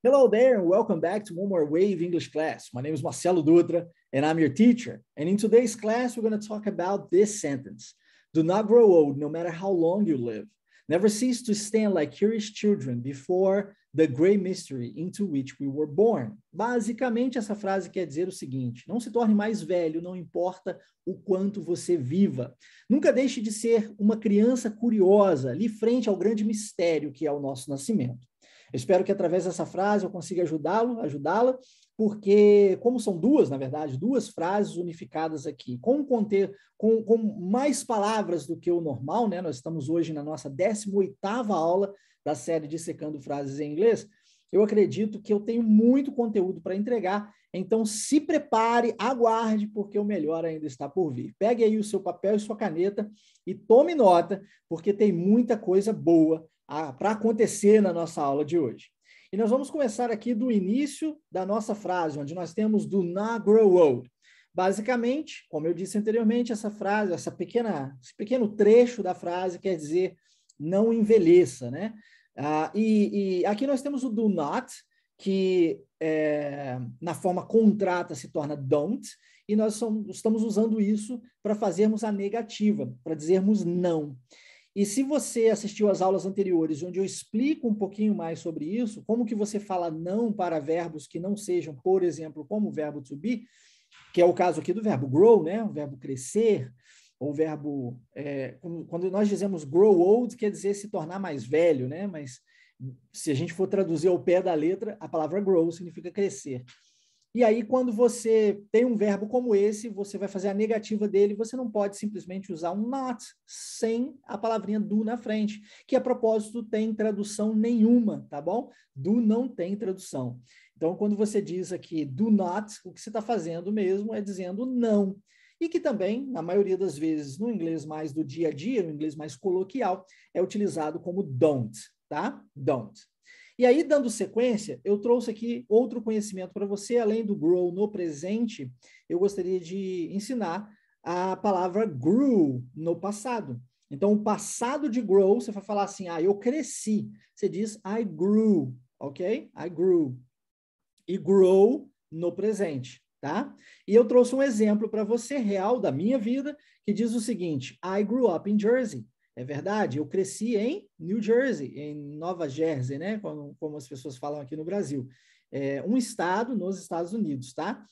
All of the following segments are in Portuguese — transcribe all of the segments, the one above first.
Hello there and welcome back to One More Wave English class. My name is Marcelo Dutra and I'm your teacher. And in today's class, we're going to talk about this sentence. Do not grow old no matter how long you live. Never cease to stand like curious children before the great mystery into which we were born. Basicamente, essa frase quer dizer o seguinte: não se torne mais velho, não importa o quanto você viva. Nunca deixe de ser uma criança curiosa, ali frente ao grande mistério que é o nosso nascimento. Eu espero que através dessa frase eu consiga ajudá-la, porque, como são duas, na verdade, duas frases unificadas aqui, com mais palavras do que o normal, né? Nós estamos hoje na nossa 18ª aula da série Dissecando Frases em Inglês. Eu acredito que eu tenho muito conteúdo para entregar, então se prepare, aguarde, porque o melhor ainda está por vir. Pegue aí o seu papel e sua caneta e tome nota, porque tem muita coisa boa para acontecer na nossa aula de hoje. E nós vamos começar aqui do início da nossa frase, onde nós temos do not grow old. Basicamente, como eu disse anteriormente, essa frase, esse pequeno trecho da frase quer dizer não envelheça, né? E aqui nós temos o do not, que na forma contrata se torna don't, e nós estamos usando isso para fazermos a negativa, para dizermos não. E se você assistiu às aulas anteriores, onde eu explico um pouquinho mais sobre isso, como que você fala não para verbos que não sejam, por exemplo, como o verbo to be, que é o caso aqui do verbo grow, né? O verbo crescer, ou o verbo... quando nós dizemos grow old, quer dizer se tornar mais velho, né? Mas se a gente for traduzir ao pé da letra, a palavra grow significa crescer. E aí, quando você tem um verbo como esse, você vai fazer a negativa dele, você não pode simplesmente usar um not sem a palavrinha do na frente, que a propósito tem tradução nenhuma, tá bom? Do não tem tradução. Então, quando você diz aqui do not, o que você está fazendo mesmo é dizendo não. E que também, na maioria das vezes, no inglês mais do dia a dia, no inglês mais coloquial, é utilizado como don't, tá? Don't. E aí, dando sequência, eu trouxe aqui outro conhecimento para você, além do grow no presente, eu gostaria de ensinar a palavra grew no passado. Então, o passado de grow, você vai falar assim, eu cresci. Você diz I grew, ok? I grew. E grow no presente, tá? E eu trouxe um exemplo para você, real, da minha vida, que diz o seguinte, I grew up in Jersey. É verdade, eu cresci em New Jersey, em Nova Jersey, né? Como as pessoas falam aqui no Brasil. Um estado nos Estados Unidos, tá?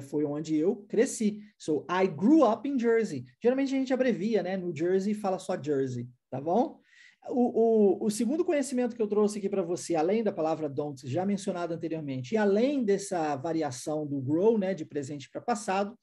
Foi onde eu cresci. So, I grew up in Jersey. Geralmente a gente abrevia, né? New Jersey fala só Jersey, tá bom? O segundo conhecimento que eu trouxe aqui para você, além da palavra don't, já mencionada anteriormente, e além dessa variação do grow, né, de presente para passado,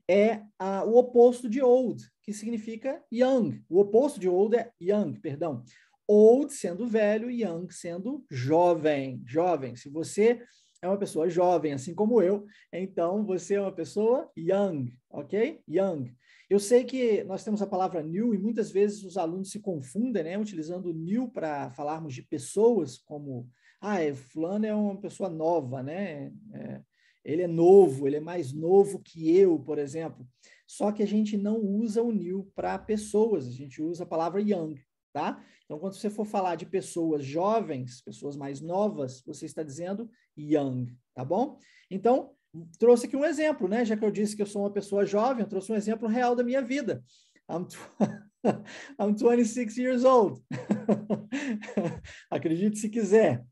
é o oposto de old, que significa young. O oposto de old é young, perdão. Old sendo velho, young sendo jovem. Jovem. Se você é uma pessoa jovem, assim como eu, então você é uma pessoa young, ok? Young. Eu sei que nós temos a palavra new e muitas vezes os alunos se confundem, né, utilizando new para falarmos de pessoas como, fulano é uma pessoa nova, né? Ele é novo, ele é mais novo que eu, por exemplo. Só que a gente não usa o new para pessoas, a gente usa a palavra young, tá? Então, quando você for falar de pessoas jovens, pessoas mais novas, você está dizendo young, tá bom? Então, trouxe aqui um exemplo, né? Já que eu disse que eu sou uma pessoa jovem, eu trouxe um exemplo real da minha vida. I'm 26 years old. Acredite se quiser.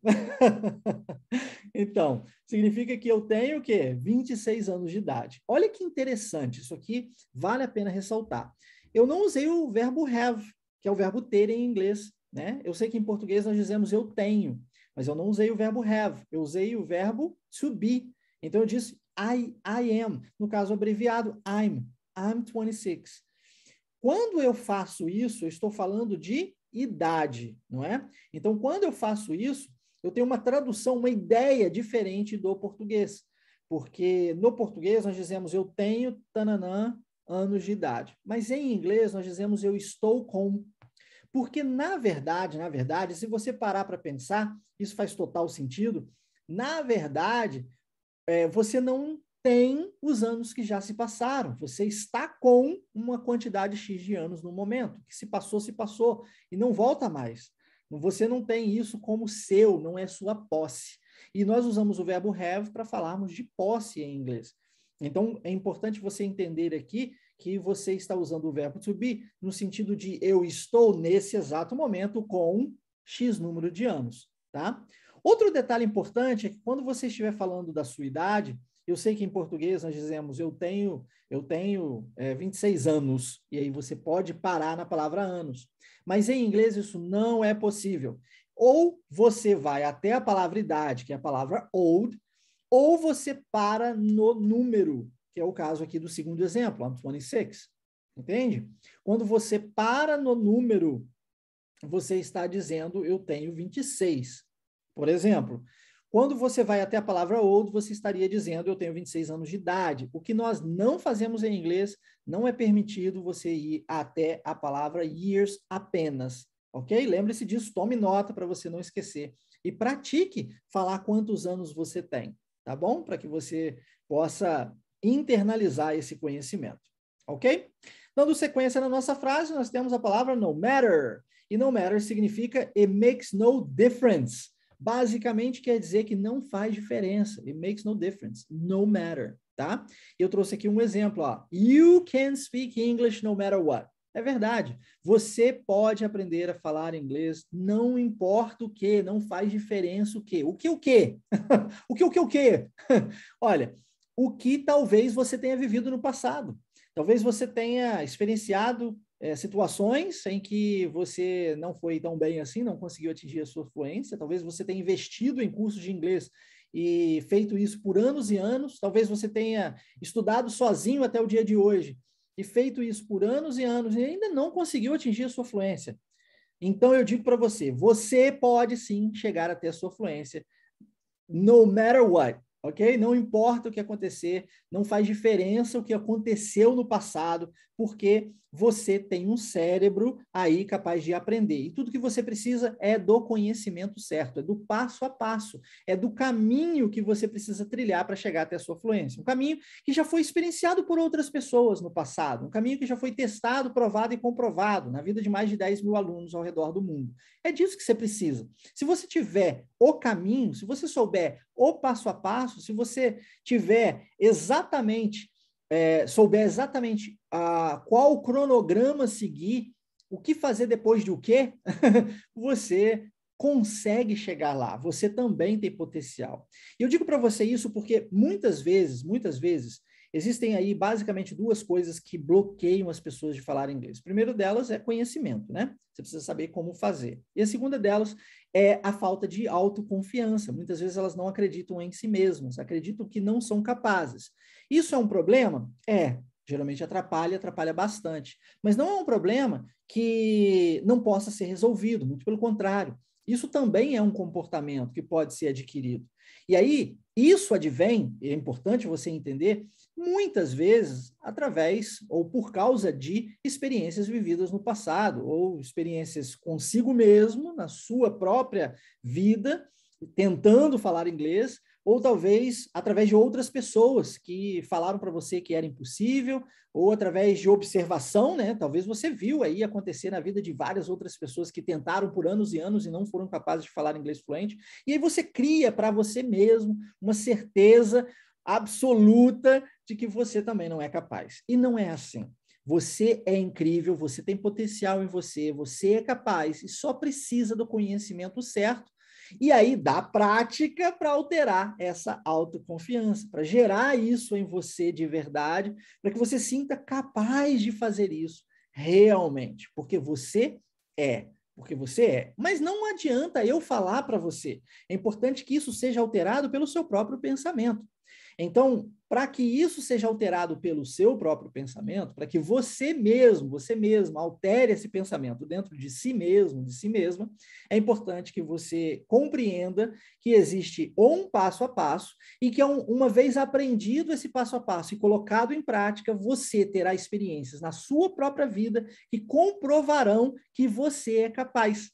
Então, significa que eu tenho o quê? 26 anos de idade. Olha que interessante, isso aqui vale a pena ressaltar. Eu não usei o verbo have, que é o verbo ter em inglês, né? Eu sei que em português nós dizemos eu tenho, mas eu não usei o verbo have, eu usei o verbo to be. Então, eu disse I am, no caso abreviado, I'm 26. Quando eu faço isso, eu estou falando de idade, não é? Então, quando eu faço isso, eu tenho uma tradução, uma ideia diferente do português. Porque no português nós dizemos eu tenho tananã anos de idade. Mas em inglês nós dizemos eu estou com. Porque, na verdade, se você parar para pensar, isso faz total sentido. Na verdade, você não tem os anos que já se passaram. Você está com uma quantidade X de anos no momento. Que se passou, e não volta mais. Você não tem isso como seu, não é sua posse. E nós usamos o verbo have para falarmos de posse em inglês. Então, é importante você entender aqui que você está usando o verbo to be no sentido de eu estou nesse exato momento com X número de anos, tá? Outro detalhe importante é que quando você estiver falando da sua idade, eu sei que em português nós dizemos eu tenho 26 anos, e aí você pode parar na palavra anos. Mas em inglês isso não é possível. Ou você vai até a palavra idade, que é a palavra old, ou você para no número, que é o caso aqui do segundo exemplo, I'm 26. Entende? Quando você para no número, você está dizendo eu tenho 26. Por exemplo, quando você vai até a palavra old, você estaria dizendo eu tenho 26 anos de idade. O que nós não fazemos em inglês, não é permitido você ir até a palavra years apenas, ok? Lembre-se disso, tome nota para você não esquecer. E pratique falar quantos anos você tem, tá bom? Para que você possa internalizar esse conhecimento, ok? Dando sequência na nossa frase, nós temos a palavra no matter. E no matter significa it makes no difference. Basicamente quer dizer que não faz diferença. It makes no difference. No matter, tá? Eu trouxe aqui um exemplo, ó. You can speak English no matter what. É verdade. Você pode aprender a falar inglês, não importa o que, não faz diferença o que. O que? O que? O que? Olha, o que talvez você tenha vivido no passado. Talvez você tenha experienciado situações em que você não foi tão bem assim, não conseguiu atingir a sua fluência, talvez você tenha investido em cursos de inglês e feito isso por anos e anos, talvez você tenha estudado sozinho até o dia de hoje e feito isso por anos e anos e ainda não conseguiu atingir a sua fluência. Então eu digo para você, você pode sim chegar até a sua fluência, no matter what. Ok? Não importa o que acontecer, não faz diferença o que aconteceu no passado, porque você tem um cérebro aí capaz de aprender. E tudo que você precisa é do conhecimento certo, é do passo a passo, é do caminho que você precisa trilhar para chegar até a sua fluência. Um caminho que já foi experienciado por outras pessoas no passado, um caminho que já foi testado, provado e comprovado na vida de mais de 10 mil alunos ao redor do mundo. É disso que você precisa. Se você tiver o caminho, se você souber o passo a passo, se você tiver exatamente, souber exatamente qual o cronograma seguir, o que fazer depois de o quê, você consegue chegar lá, você também tem potencial. E eu digo para você isso porque muitas vezes, existem aí basicamente duas coisas que bloqueiam as pessoas de falar inglês. O primeiro delas é conhecimento, né? Você precisa saber como fazer. E a segunda delas é a falta de autoconfiança. Muitas vezes elas não acreditam em si mesmas, acreditam que não são capazes. Isso é um problema? Geralmente atrapalha bastante. Mas não é um problema que não possa ser resolvido, muito pelo contrário. Isso também é um comportamento que pode ser adquirido. E aí, isso advém, é importante você entender, muitas vezes através ou por causa de experiências vividas no passado, ou experiências consigo mesmo, na sua própria vida, tentando falar inglês, ou talvez através de outras pessoas que falaram para você que era impossível, ou através de observação, né? Talvez você viu aí acontecer na vida de várias outras pessoas que tentaram por anos e anos e não foram capazes de falar inglês fluente, e aí você cria para você mesmo uma certeza absoluta de que você também não é capaz. E não é assim. Você é incrível, você tem potencial em você, você é capaz e só precisa do conhecimento certo. E aí dá prática para alterar essa autoconfiança, para gerar isso em você de verdade, para que você sinta capaz de fazer isso realmente, porque você é. Porque você é. Mas não adianta eu falar para você. É importante que isso seja alterado pelo seu próprio pensamento. Então, para que isso seja alterado pelo seu próprio pensamento, para que você mesmo altere esse pensamento dentro de si mesmo, de si mesma, é importante que você compreenda que existe um passo a passo e que uma vez aprendido esse passo a passo e colocado em prática, você terá experiências na sua própria vida que comprovarão que você é capaz.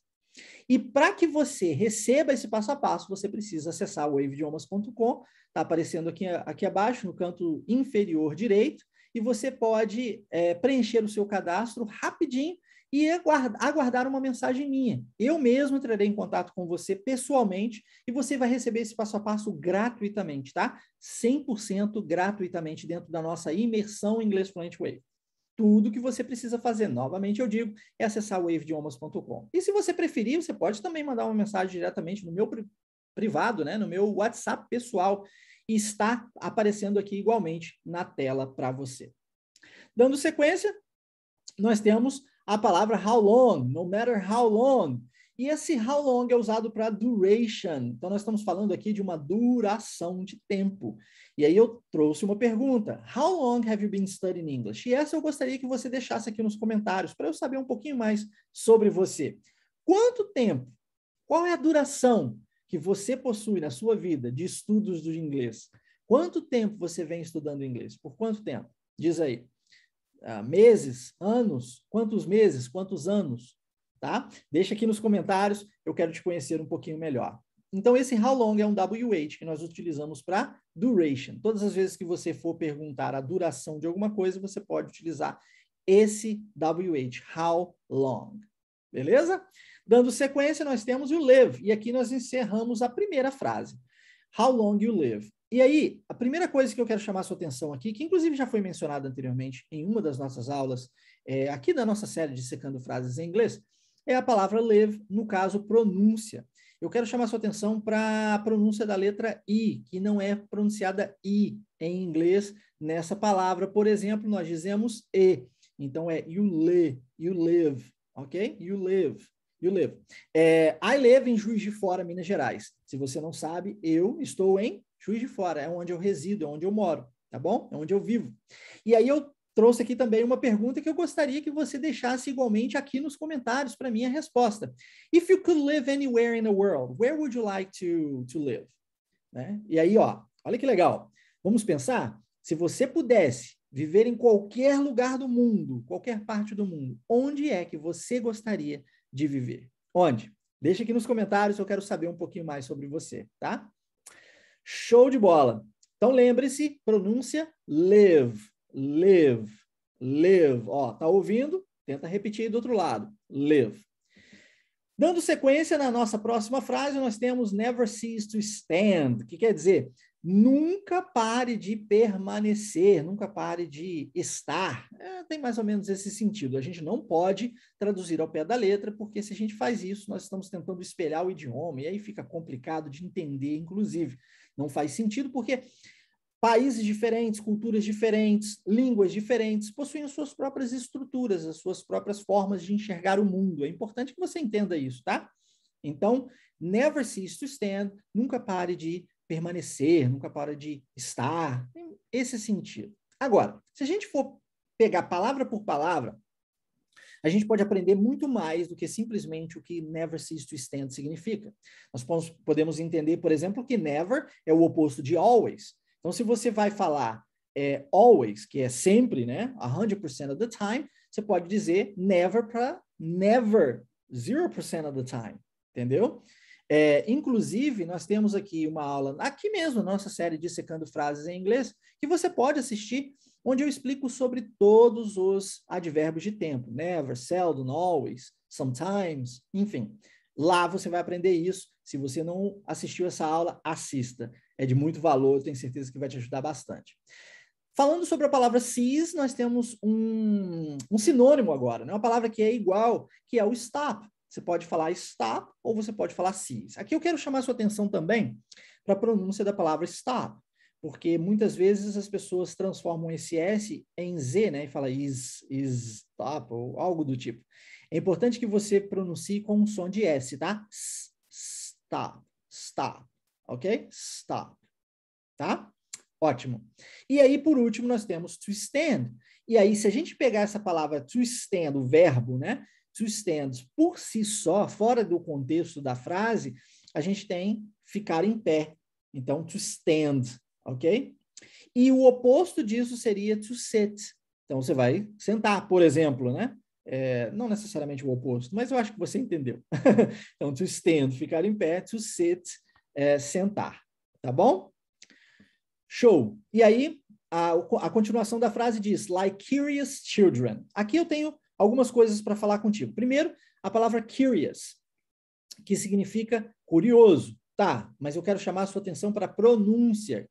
E para que você receba esse passo a passo, você precisa acessar o waveidiomas.com, está aparecendo aqui abaixo, no canto inferior direito, e você pode preencher o seu cadastro rapidinho e aguardar uma mensagem minha. Eu mesmo entrarei em contato com você pessoalmente e você vai receber esse passo a passo gratuitamente, tá? 100% gratuitamente dentro da nossa imersão Inglês Fluent Wave. Tudo que você precisa fazer, novamente eu digo, é acessar waveidiomas.com. E se você preferir, você pode também mandar uma mensagem diretamente no meu privado, né, no meu WhatsApp pessoal, e está aparecendo aqui igualmente na tela para você. Dando sequência, nós temos a palavra how long, no matter how long. E esse how long é usado para duration. Então, nós estamos falando aqui de uma duração de tempo. E aí eu trouxe uma pergunta. How long have you been studying English? E essa eu gostaria que você deixasse aqui nos comentários, para eu saber um pouquinho mais sobre você. Quanto tempo? Qual é a duração que você possui na sua vida de estudos do inglês? Quanto tempo você vem estudando inglês? Por quanto tempo? Diz aí. Meses, anos, quantos meses, quantos anos, tá? Deixa aqui nos comentários, eu quero te conhecer um pouquinho melhor. Então, esse how long é um WH que nós utilizamos para duration. Todas as vezes que você for perguntar a duração de alguma coisa, você pode utilizar esse WH, how long. Beleza? Dando sequência, nós temos o live, e aqui nós encerramos a primeira frase. How long you live. E aí, a primeira coisa que eu quero chamar a sua atenção aqui, que inclusive já foi mencionada anteriormente em uma das nossas aulas, aqui da nossa série de Secando Frases em Inglês, é a palavra live, no caso, pronúncia. Eu quero chamar a sua atenção para a pronúncia da letra I, que não é pronunciada I em inglês nessa palavra. Por exemplo, nós dizemos E. Então, é you live, ok? You live. You live. I live em Juiz de Fora, Minas Gerais. Se você não sabe, eu estou em Juiz de Fora, é onde eu resido, é onde eu moro, tá bom? É onde eu vivo. E aí eu trouxe aqui também uma pergunta que eu gostaria que você deixasse igualmente aqui nos comentários para mim a resposta. If you could live anywhere in the world, where would you like to live? Né? E aí, ó, olha que legal. Vamos pensar? Se você pudesse viver em qualquer lugar do mundo, qualquer parte do mundo, onde é que você gostaria de viver? Onde? Deixa aqui nos comentários, eu quero saber um pouquinho mais sobre você, tá? Show de bola! Então, lembre-se, pronúncia live, live, live. Ó, tá ouvindo? Tenta repetir aí do outro lado. Live. Dando sequência na nossa próxima frase, nós temos never cease to stand, que quer dizer nunca pare de permanecer, nunca pare de estar. Tem mais ou menos esse sentido. A gente não pode traduzir ao pé da letra, porque se a gente faz isso, nós estamos tentando espelhar o idioma, e aí fica complicado de entender, inclusive. Não faz sentido, porque países diferentes, culturas diferentes, línguas diferentes, possuem as suas próprias estruturas, as suas próprias formas de enxergar o mundo. É importante que você entenda isso, tá? Então, never cease to stand, nunca pare de permanecer, nunca pare de estar, esse sentido. Agora, se a gente for pegar palavra por palavra, a gente pode aprender muito mais do que simplesmente o que never cease to stand significa. Nós podemos entender, por exemplo, que never é o oposto de always. Então, se você vai falar always, que é sempre, né, 100% of the time, você pode dizer never para never, 0% of the time, entendeu? Inclusive, nós temos aqui uma aula, aqui mesmo, nossa série de Secando Frases em Inglês, que você pode assistir, onde eu explico sobre todos os advérbios de tempo. Never, seldom, always, sometimes, enfim. Lá você vai aprender isso. Se você não assistiu essa aula, assista. É de muito valor, tenho certeza que vai te ajudar bastante. Falando sobre a palavra cease, nós temos um sinônimo agora, né? Uma palavra que é igual, que é o stop. Você pode falar stop ou você pode falar cease. Aqui eu quero chamar a sua atenção também para a pronúncia da palavra stop, porque muitas vezes as pessoas transformam esse S em Z, né? E fala is stop ou algo do tipo. É importante que você pronuncie com um som de S, tá? Stop, stop, ok? Stop, tá? Ótimo. E aí, por último, nós temos to stand. E aí, se a gente pegar essa palavra to stand, o verbo, né? To stand, por si só, fora do contexto da frase, a gente tem ficar em pé. Então, to stand, ok? E o oposto disso seria to sit. Então, você vai sentar, por exemplo, né? Não necessariamente o oposto, mas eu acho que você entendeu. Então, to stand, ficar em pé, to sit, sentar. Tá bom? Show! E aí, a continuação da frase diz, like curious children. Aqui eu tenho algumas coisas para falar contigo. Primeiro, a palavra curious, que significa curioso. Tá, mas eu quero chamar a sua atenção para a pronúncia.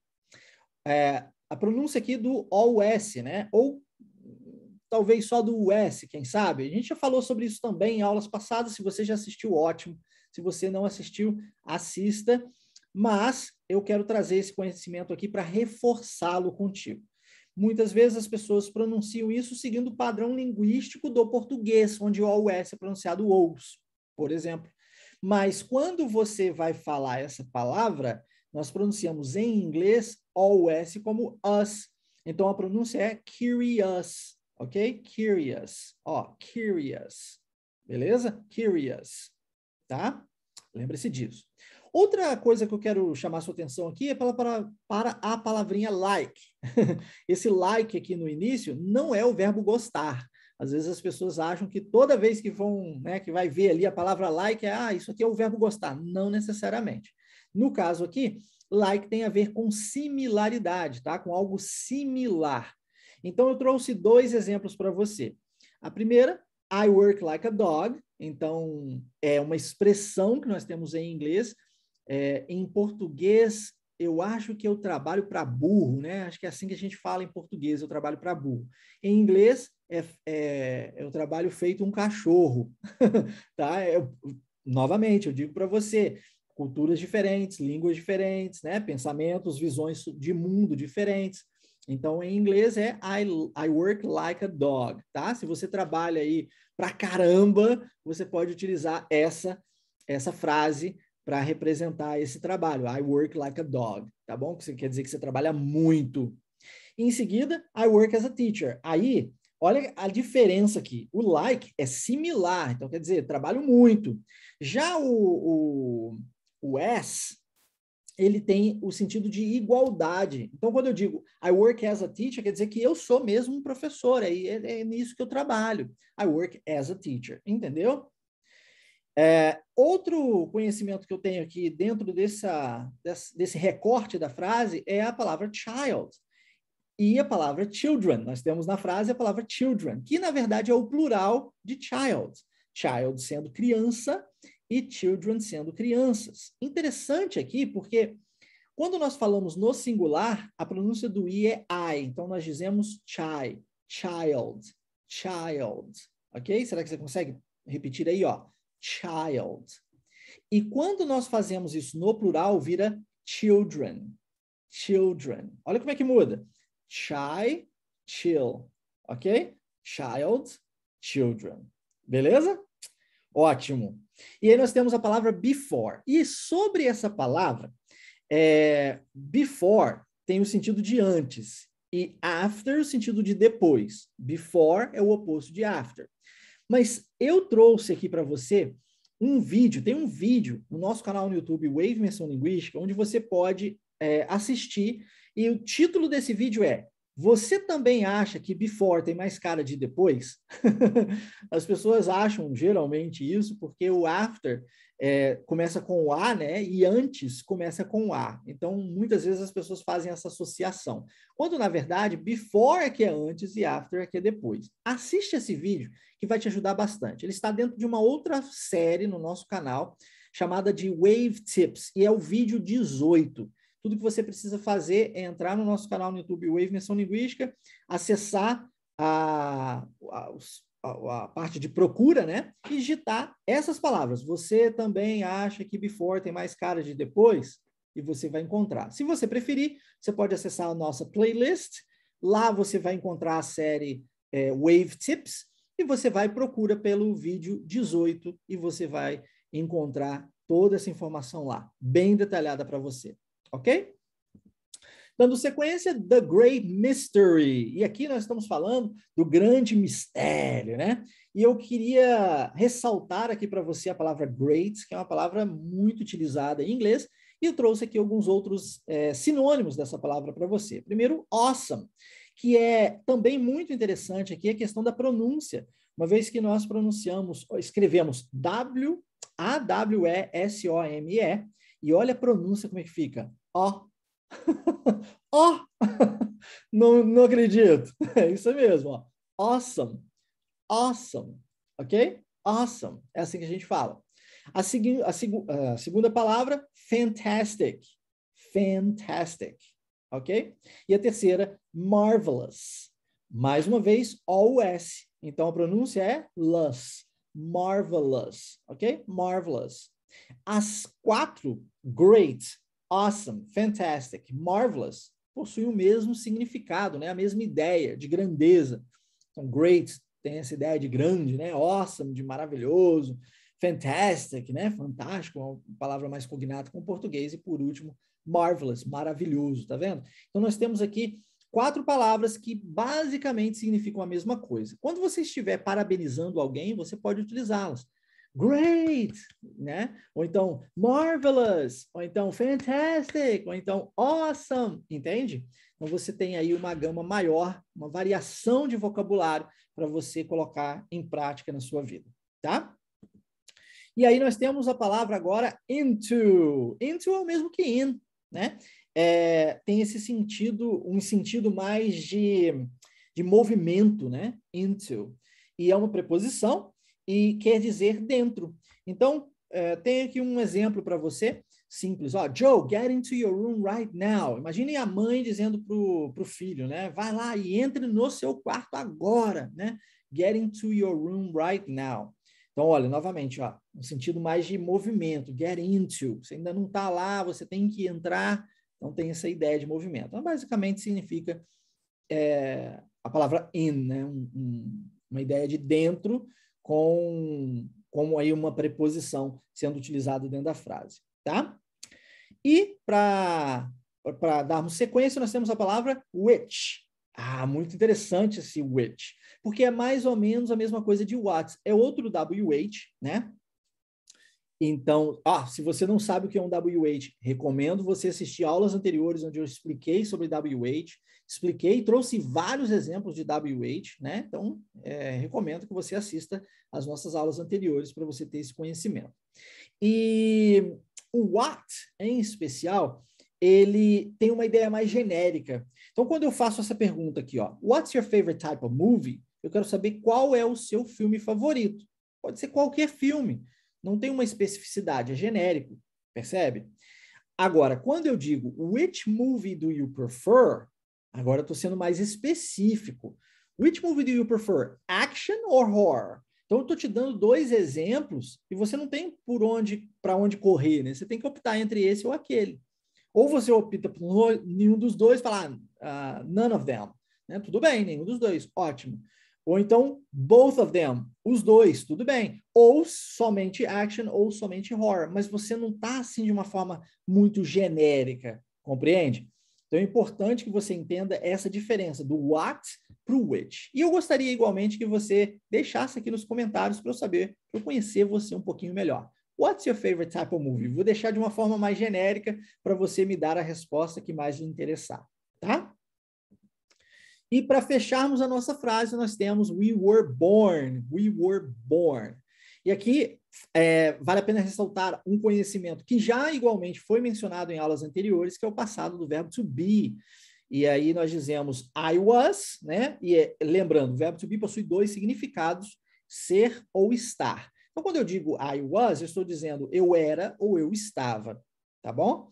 A pronúncia aqui do OS, né? Ou talvez só do US, quem sabe? A gente já falou sobre isso também em aulas passadas. Se você já assistiu, ótimo. Se você não assistiu, assista. Mas eu quero trazer esse conhecimento aqui para reforçá-lo contigo. Muitas vezes as pessoas pronunciam isso seguindo o padrão linguístico do português, onde o OS é pronunciado OUS, por exemplo. Mas quando você vai falar essa palavra, nós pronunciamos em inglês OS como us. Então a pronúncia é curious, ok? Curious, ó, curious, beleza? Curious, tá? Lembre-se disso. Outra coisa que eu quero chamar a sua atenção aqui é para a palavrinha like. Esse like aqui no início não é o verbo gostar. Às vezes as pessoas acham que toda vez que vão, né, que vai ver ali a palavra like, isso aqui é o verbo gostar. Não necessariamente. No caso aqui, like tem a ver com similaridade, tá? Com algo similar. Então, eu trouxe 2 exemplos para você. A primeira, I work like a dog. Então, é uma expressão que nós temos em inglês. Em português, eu acho que eu trabalho para burro, né? Acho que é assim que a gente fala em português, eu trabalho para burro. Em inglês, eu trabalho feito um cachorro, tá? Novamente, eu digo para você, culturas diferentes, línguas diferentes, né? Pensamentos, visões de mundo diferentes. Então, em inglês é I work like a dog, tá? Se você trabalha aí pra caramba, você pode utilizar essa frase para representar esse trabalho. I work like a dog, tá bom? Que quer dizer que você trabalha muito. Em seguida, I work as a teacher. Aí, olha a diferença aqui. O like é similar, então quer dizer, trabalho muito. Já o as, ele tem o sentido de igualdade. Então, quando eu digo I work as a teacher, quer dizer que eu sou mesmo um professor, é nisso que eu trabalho. I work as a teacher, entendeu? Outro conhecimento que eu tenho aqui dentro desse recorte da frase é a palavra child e a palavra children. Nós temos na frase a palavra children, que na verdade é o plural de child. Child sendo criança e children sendo crianças. Interessante aqui porque quando nós falamos no singular, a pronúncia do I é I. Então nós dizemos child, ok? Será que você consegue repetir aí, ó? Child. E quando nós fazemos isso no plural, vira children. Olha como é que muda. Chill. Ok? Child, children. Beleza? Ótimo. E aí nós temos a palavra before. E sobre essa palavra, before tem o sentido de antes. E after o sentido de depois. Before é o oposto de after. Mas eu trouxe aqui para você tem um vídeo no nosso canal no YouTube, Wave Imersão Linguística, onde você pode assistir, e o título desse vídeo é Você também acha que before tem mais cara de depois? As pessoas acham geralmente isso porque o after começa com o A, né? E antes começa com o A. Então, muitas vezes as pessoas fazem essa associação. Quando, na verdade, before é que é antes e after é que é depois. Assiste esse vídeo que vai te ajudar bastante. Ele está dentro de uma outra série no nosso canal chamada de Wave Tips e é o vídeo 18. Tudo que você precisa fazer é entrar no nosso canal no YouTube Wave Imersão Linguística, acessar a parte de procura, né? E digitar essas palavras. Você também acha que before tem mais cara de depois? E você vai encontrar. Se você preferir, você pode acessar a nossa playlist. Lá você vai encontrar a série Wave Tips e você vai procura pelo vídeo 18 e você vai encontrar toda essa informação lá, bem detalhada para você. Ok? Dando sequência, The Great Mystery. E aqui nós estamos falando do grande mistério, né? E eu queria ressaltar aqui para você a palavra great, que é uma palavra muito utilizada em inglês, e eu trouxe aqui alguns outros sinônimos dessa palavra para você. Primeiro, awesome, que é também muito interessante aqui a questão da pronúncia, uma vez que nós escrevemos A-W-E-S-O-M-E, e olha a pronúncia como é que fica. Ó. Ó. Não acredito. É isso mesmo. Ó. Awesome. awesome, ok? Awesome, é assim que a gente fala. A segunda palavra, fantastic, fantastic, ok? E a terceira, marvelous. Mais uma vez, O-U-S. Então, a pronúncia é lus, marvelous, ok? Marvelous. As quatro, great, awesome, fantastic, marvelous, possuem o mesmo significado, né? A mesma ideia de grandeza. Então, great tem essa ideia de grande, né? Awesome, de maravilhoso. Fantastic, né? Fantástico, uma palavra mais cognata com o português. E, por último, marvelous, maravilhoso, tá vendo? Então, nós temos aqui quatro palavras que basicamente significam a mesma coisa. Quando você estiver parabenizando alguém, você pode utilizá-las. Great, né? Ou então marvelous, ou então fantastic, ou então awesome, entende? Então você tem aí uma gama maior, uma variação de vocabulário para você colocar em prática na sua vida, tá? E aí nós temos a palavra agora into. Into é o mesmo que in, né? Tem esse sentido, um sentido mais de movimento, né? Into. E é uma preposição e quer dizer dentro. Então, tem aqui um exemplo para você, simples. Ó, Joe, get into your room right now. Imagine a mãe dizendo pro filho, né? Vai lá e entre no seu quarto agora, né? Get into your room right now. Então, olha, novamente, ó, no sentido mais de movimento, get into. Você ainda não está lá, você tem que entrar, então tem essa ideia de movimento. Então, basicamente, significa a palavra in, né? Uma ideia de dentro com aí uma preposição sendo utilizada dentro da frase, tá? E para darmos sequência, nós temos a palavra which. Ah, muito interessante esse which, porque é mais ou menos a mesma coisa de what. É outro WH, né? Então, se você não sabe o que é um WH, recomendo você assistir aulas anteriores onde eu expliquei sobre WH, expliquei, trouxe vários exemplos de WH, né? Então, recomendo que você assista as nossas aulas anteriores para você ter esse conhecimento. E o what, em especial, ele tem uma ideia mais genérica. Então, quando eu faço essa pergunta aqui, ó, what's your favorite type of movie? Eu quero saber qual é o seu filme favorito. Pode ser qualquer filme. Não tem uma especificidade, é genérico, percebe? Agora, quando eu digo which movie do you prefer? Agora eu estou sendo mais específico. Which movie do you prefer? Action or horror? Então, eu estou te dando dois exemplos e você não tem para onde correr, né? Você tem que optar entre esse ou aquele. Ou você opta por nenhum dos dois e falar none of them. Né? Tudo bem, nenhum dos dois, ótimo. Ou então, both of them, os dois, tudo bem. Ou somente action ou somente horror. Mas você não está assim de uma forma muito genérica, compreende? Então é importante que você entenda essa diferença do what para o which. E eu gostaria igualmente que você deixasse aqui nos comentários para eu saber, para eu conhecer você um pouquinho melhor. What's your favorite type of movie? Vou deixar de uma forma mais genérica para você me dar a resposta que mais lhe interessar, tá? E para fecharmos a nossa frase, nós temos we were born. We were born. E aqui vale a pena ressaltar um conhecimento que já igualmente foi mencionado em aulas anteriores, que é o passado do verbo to be. E aí nós dizemos I was, né? E lembrando, o verbo to be possui dois significados, ser ou estar. Então, quando eu digo I was, eu estou dizendo eu era ou eu estava, tá bom?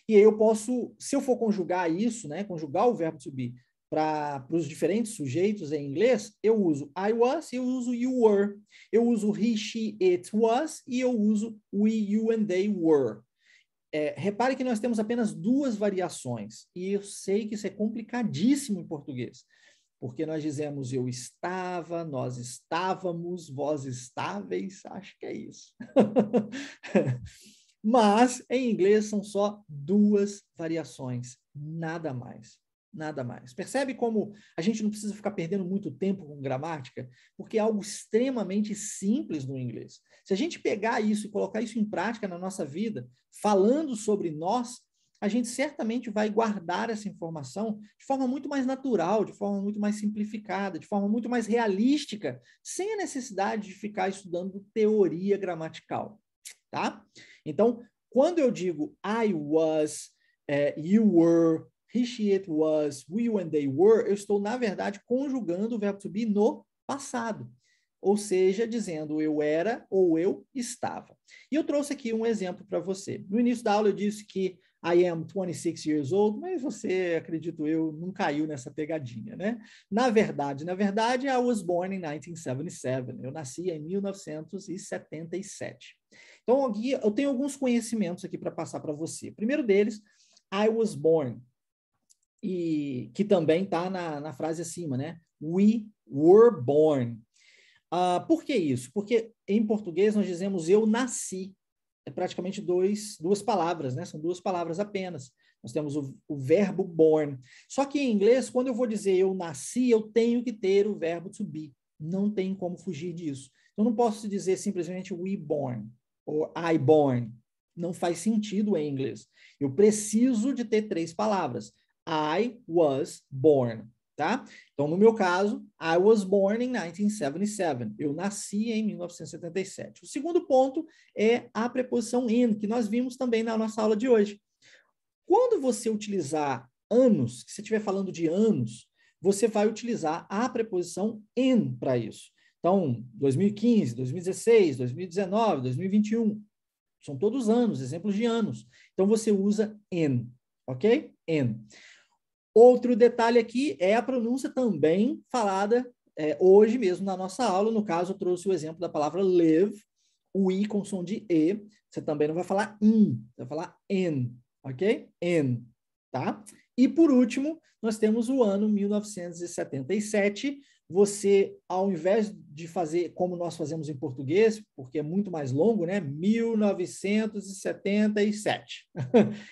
E aí eu posso, se eu for conjugar isso, né? Conjugar o verbo to be para os diferentes sujeitos em inglês, eu uso I was, eu uso you were, eu uso he, she, it was e eu uso we, you and they were. Repare que nós temos apenas duas variações e eu sei que isso é complicadíssimo em português, porque nós dizemos eu estava, nós estávamos, vós estáveis, acho que é isso. Mas em inglês são só duas variações, nada mais. Nada mais. Percebe como a gente não precisa ficar perdendo muito tempo com gramática? Porque é algo extremamente simples no inglês. Se a gente pegar isso e colocar isso em prática na nossa vida, falando sobre nós, a gente certamente vai guardar essa informação de forma muito mais natural, de forma muito mais simplificada, de forma muito mais realística, sem a necessidade de ficar estudando teoria gramatical, tá? Então, quando eu digo I was, you were, he, she, it was, we, you and they were, eu estou, na verdade, conjugando o verbo to be no passado. ou seja, dizendo eu era ou eu estava. E eu trouxe aqui um exemplo para você. No início da aula eu disse que I am 26 years old, mas você, acredito eu, não caiu nessa pegadinha, né? Na verdade, I was born in 1977. Eu nasci em 1977. Então, aqui eu tenho alguns conhecimentos aqui para passar para você. O primeiro deles, I was born, e que também está na frase acima, né? We were born. Por que isso? Porque em português nós dizemos eu nasci. É praticamente duas palavras, né? São duas palavras apenas. Nós temos o verbo born. Só que em inglês, quando eu vou dizer eu nasci, eu tenho que ter o verbo to be. Não tem como fugir disso. Eu não posso dizer simplesmente we born ou I born. Não faz sentido em inglês. Eu preciso de ter três palavras. I was born. Tá? Então, no meu caso, I was born in 1977. Eu nasci em 1977. O segundo ponto é a preposição in, que nós vimos também na nossa aula de hoje. Quando você utilizar anos, se você estiver falando de anos, você vai utilizar a preposição in para isso. Então, 2015, 2016, 2019, 2021. São todos anos, exemplos de anos. Então, você usa in, ok? In. Outro detalhe aqui é a pronúncia também falada hoje mesmo na nossa aula. No caso, eu trouxe o exemplo da palavra live, o i com som de e. Você também não vai falar in, você vai falar in, ok? In, tá? E por último, nós temos o ano 1977. Você, ao invés de fazer como nós fazemos em português, porque é muito mais longo, né? 1977.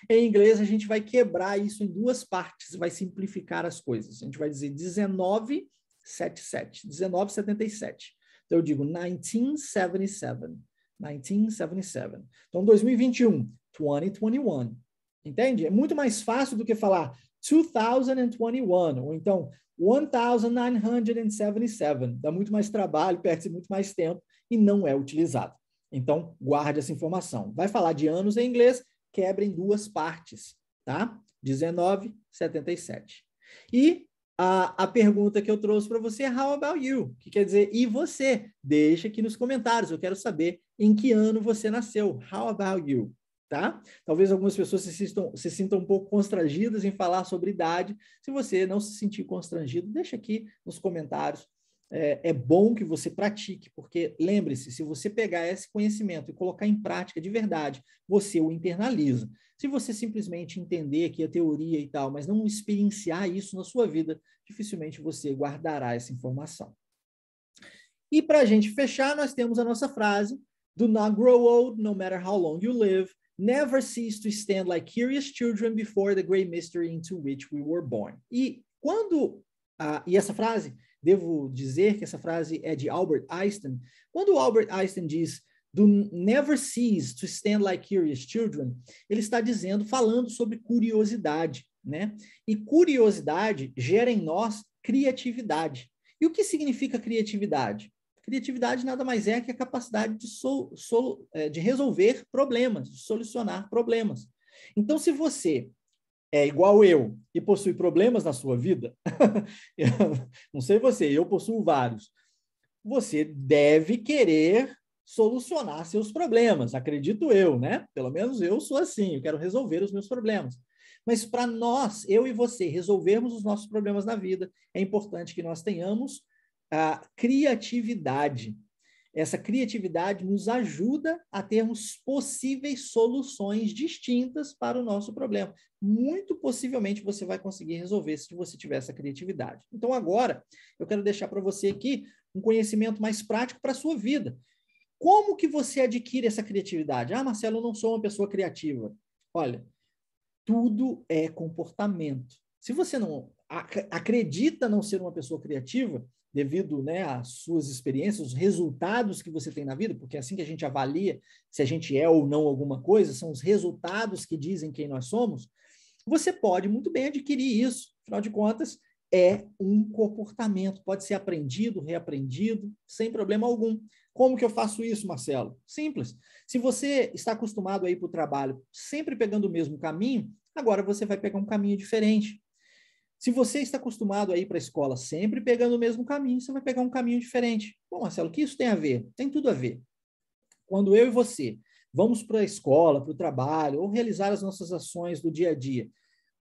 Em inglês, a gente vai quebrar isso em duas partes, vai simplificar as coisas. A gente vai dizer 1977, 1977. Então, eu digo 1977, 1977. Então, 2021, 2021. Entende? É muito mais fácil do que falar 2021, ou então 1977. Dá muito mais trabalho, perde-se muito mais tempo e não é utilizado. Então, guarde essa informação. Vai falar de anos em inglês, quebra em duas partes, tá? 1977. E a pergunta que eu trouxe para você é how about you? Que quer dizer, e você? Deixa aqui nos comentários, eu quero saber em que ano você nasceu. How about you? Tá? Talvez algumas pessoas se sintam um pouco constrangidas em falar sobre idade. Se você não se sentir constrangido, deixa aqui nos comentários. É bom que você pratique, porque lembre-se, se você pegar esse conhecimento e colocar em prática de verdade, você o internaliza. Se você simplesmente entender aqui a teoria e tal, mas não experienciar isso na sua vida, dificilmente você guardará essa informação. E para a gente fechar, nós temos a nossa frase: do not grow old, no matter how long you live. Never cease to stand like curious children before the great mystery into which we were born. E essa frase, devo dizer que essa frase é de Albert Einstein. Quando Albert Einstein diz do never cease to stand like curious children, ele está falando sobre curiosidade, né? E curiosidade gera em nós criatividade. E o que significa criatividade? Criatividade nada mais é que a capacidade de resolver problemas, de solucionar problemas. Então, se você é igual eu e possui problemas na sua vida, não sei você, eu possuo vários, você deve querer solucionar seus problemas, acredito eu, né? Pelo menos eu sou assim, eu quero resolver os meus problemas. Mas para nós, eu e você, resolvermos os nossos problemas na vida, é importante que nós tenhamos a criatividade. Essa criatividade nos ajuda a termos possíveis soluções distintas para o nosso problema. Muito possivelmente você vai conseguir resolver se você tiver essa criatividade. Então, agora, eu quero deixar para você aqui um conhecimento mais prático para a sua vida. Como que você adquire essa criatividade? Ah, Marcelo, eu não sou uma pessoa criativa. Olha, tudo é comportamento. Se você não acredita não ser uma pessoa criativa, devido, né, às suas experiências, os resultados que você tem na vida, porque é assim que a gente avalia se a gente é ou não alguma coisa, são os resultados que dizem quem nós somos, você pode muito bem adquirir isso. Afinal de contas, é um comportamento, pode ser aprendido, reaprendido, sem problema algum. Como que eu faço isso, Marcelo? Simples. Se você está acostumado a ir para o trabalho sempre pegando o mesmo caminho, agora você vai pegar um caminho diferente. Se você está acostumado a ir para a escola sempre pegando o mesmo caminho, você vai pegar um caminho diferente. Bom, Marcelo, o que isso tem a ver? Tem tudo a ver. Quando eu e você vamos para a escola, para o trabalho, ou realizar as nossas ações do dia a dia,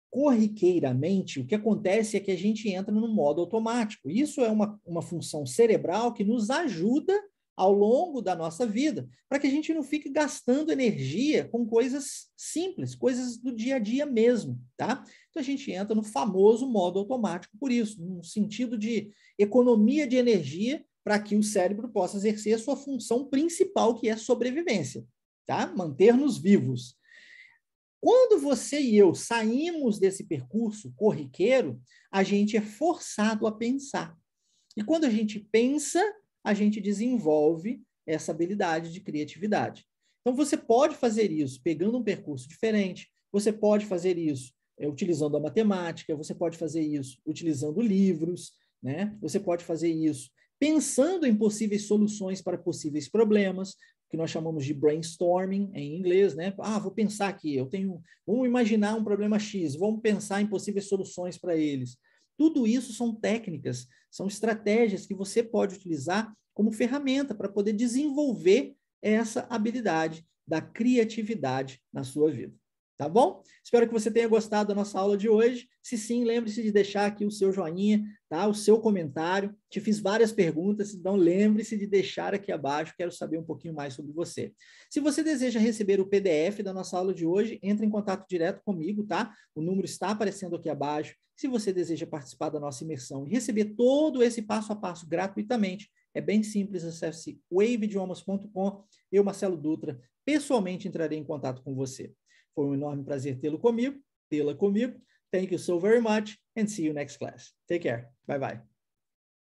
corriqueiramente, o que acontece é que a gente entra no modo automático. Isso é uma função cerebral que nos ajuda ao longo da nossa vida, para que a gente não fique gastando energia com coisas simples, coisas do dia a dia mesmo, tá? Então a gente entra no famoso modo automático por isso, no sentido de economia de energia para que o cérebro possa exercer a sua função principal, que é sobrevivência, tá? Manter-nos vivos. Quando você e eu saímos desse percurso corriqueiro, a gente é forçado a pensar. E quando a gente pensa, a gente desenvolve essa habilidade de criatividade. Então, você pode fazer isso pegando um percurso diferente, você pode fazer isso utilizando a matemática, você pode fazer isso utilizando livros, né? Você pode fazer isso pensando em possíveis soluções para possíveis problemas, que nós chamamos de brainstorming em inglês, né? Ah, vou pensar aqui, vamos imaginar um problema X, vamos pensar em possíveis soluções para eles. Tudo isso são técnicas, são estratégias que você pode utilizar como ferramenta para poder desenvolver essa habilidade da criatividade na sua vida. Tá bom? Espero que você tenha gostado da nossa aula de hoje. Se sim, lembre-se de deixar aqui o seu joinha, tá? O seu comentário. Te fiz várias perguntas, então lembre-se de deixar aqui abaixo. Quero saber um pouquinho mais sobre você. Se você deseja receber o PDF da nossa aula de hoje, entre em contato direto comigo, tá? O número está aparecendo aqui abaixo. Se você deseja participar da nossa imersão e receber todo esse passo a passo gratuitamente, é bem simples, acesse waveidiomas.com. Eu, Marcelo Dutra, pessoalmente entrarei em contato com você. Foi um enorme prazer tê-la comigo. Thank you so very much and see you next class. Take care. Bye bye.